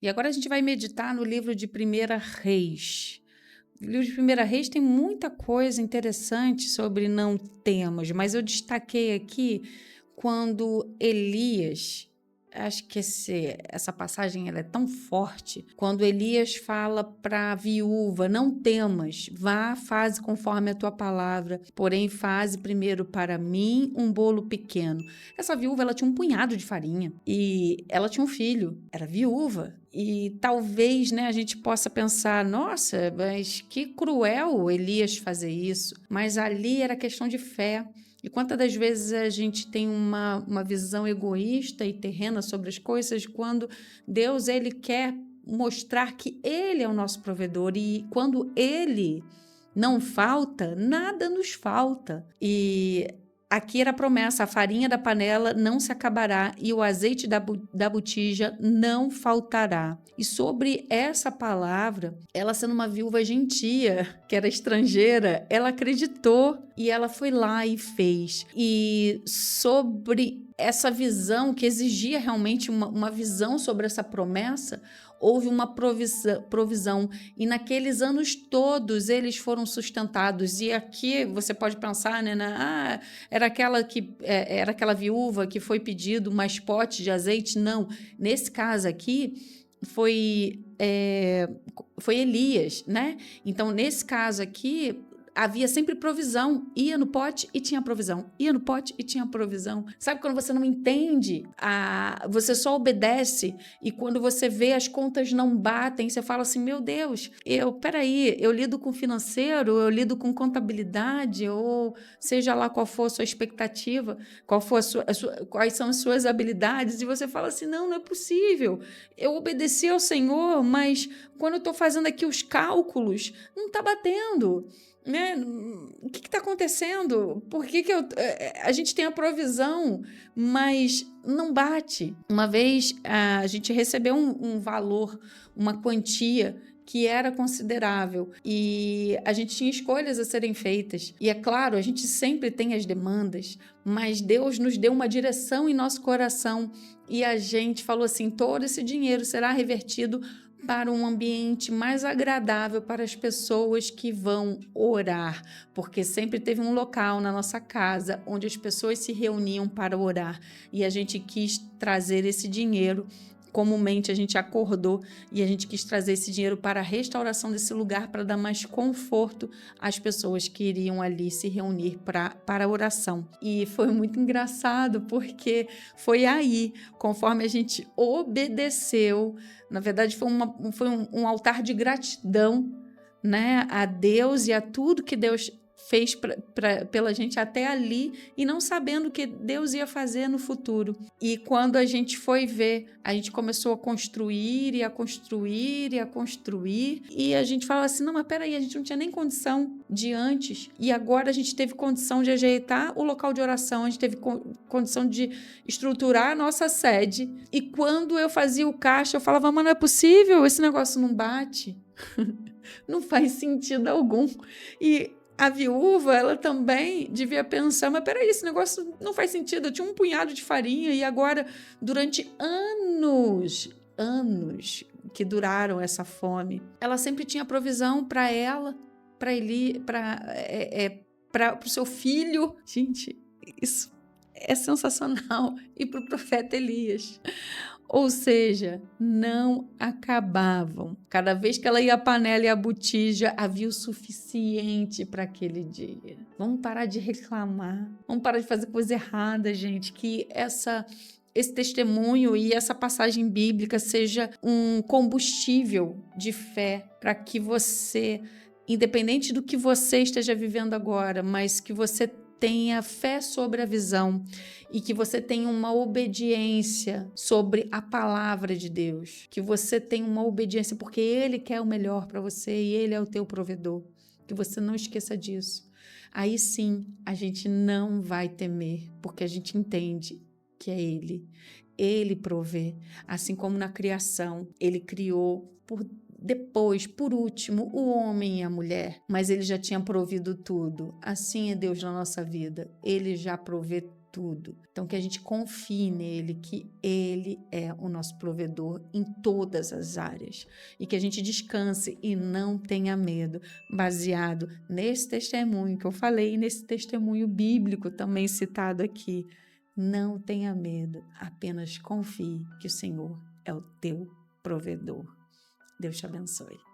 E agora a gente vai meditar no livro de Primeira Reis. O livro de Primeira Reis tem muita coisa interessante sobre não temos, mas eu destaquei aqui quando Elias, acho que essa passagem ela é tão forte, quando Elias fala para a viúva, não temas, vá, faze conforme a tua palavra, porém faze primeiro para mim um bolo pequeno. Essa viúva, ela tinha um punhado de farinha e ela tinha um filho, era viúva. E talvez, né, a gente possa pensar, nossa, mas que cruel Elias fazer isso. Mas ali era questão de fé. E quantas das vezes a gente tem uma visão egoísta e terrena sobre as coisas, quando Deus ele quer mostrar que Ele é o nosso provedor e quando Ele não falta, nada nos falta. E aqui era a promessa: a farinha da panela não se acabará e o azeite da botija não faltará. E sobre essa palavra, ela sendo uma viúva gentia, que era estrangeira, ela acreditou e ela foi lá e fez. E sobre essa visão, que exigia realmente uma visão sobre essa promessa, houve uma provisão. E naqueles anos todos eles foram sustentados. E aqui você pode pensar, né, era aquela viúva que foi pedido mais pote de azeite. Não, nesse caso aqui foi Elias, né? Então, nesse caso aqui, havia sempre provisão. Ia no pote e tinha provisão. Ia no pote e tinha provisão. Sabe quando você não entende? Você só obedece e quando você vê as contas não batem, você fala assim, meu Deus, peraí, eu lido com financeiro, eu lido com contabilidade, ou seja lá qual for a sua expectativa, quais são as suas habilidades, e você fala assim, não é possível. Eu obedeci ao Senhor, mas quando eu estou fazendo aqui os cálculos, não está batendo. Né? O que está acontecendo? Por que a gente tem a provisão, mas não bate? Uma vez a gente recebeu um valor, uma quantia que era considerável e a gente tinha escolhas a serem feitas. E é claro, a gente sempre tem as demandas, mas Deus nos deu uma direção em nosso coração e a gente falou assim, todo esse dinheiro será revertido para um ambiente mais agradável para as pessoas que vão orar, porque sempre teve um local na nossa casa onde as pessoas se reuniam para orar e a gente quis trazer esse dinheiro. Comumente a gente acordou e a gente quis trazer esse dinheiro para a restauração desse lugar, para dar mais conforto às pessoas que iriam ali se reunir para a oração. E foi muito engraçado, porque foi aí, conforme a gente obedeceu, na verdade foi um altar de gratidão, né, a Deus e a tudo que Deus fez pela gente até ali e não sabendo o que Deus ia fazer no futuro. E quando a gente foi ver, a gente começou a construir e a construir e a construir e a gente fala assim, não, mas peraí, a gente não tinha nem condição de antes e agora a gente teve condição de ajeitar o local de oração, a gente teve condição de estruturar a nossa sede e quando eu fazia o caixa, eu falava, mas não é possível, esse negócio não bate. Não faz sentido algum. E a viúva, ela também devia pensar, mas peraí, esse negócio não faz sentido, eu tinha um punhado de farinha e agora, durante anos que duraram essa fome, ela sempre tinha provisão para ela, para ele, para o seu filho. Gente, isso é sensacional. E para o profeta Elias. Ou seja, não acabavam. Cada vez que ela ia à panela e à botija, havia o suficiente para aquele dia. Vamos parar de reclamar, vamos parar de fazer coisa errada, gente. Que esse testemunho e essa passagem bíblica seja um combustível de fé para que você, independente do que você esteja vivendo agora, mas que você tenha fé sobre a visão e que você tenha uma obediência sobre a palavra de Deus, que você tenha uma obediência porque Ele quer o melhor para você e Ele é o teu provedor, que você não esqueça disso. Aí sim, a gente não vai temer, porque a gente entende que é Ele provê, assim como na criação, Ele criou depois, por último, o homem e a mulher, mas ele já tinha provido tudo. Assim é Deus na nossa vida. Ele já provê tudo. Então, que a gente confie nele, que ele é o nosso provedor em todas as áreas. E que a gente descanse e não tenha medo, baseado nesse testemunho que eu falei, nesse testemunho bíblico também citado aqui. Não tenha medo, apenas confie que o Senhor é o teu provedor. Deus te abençoe.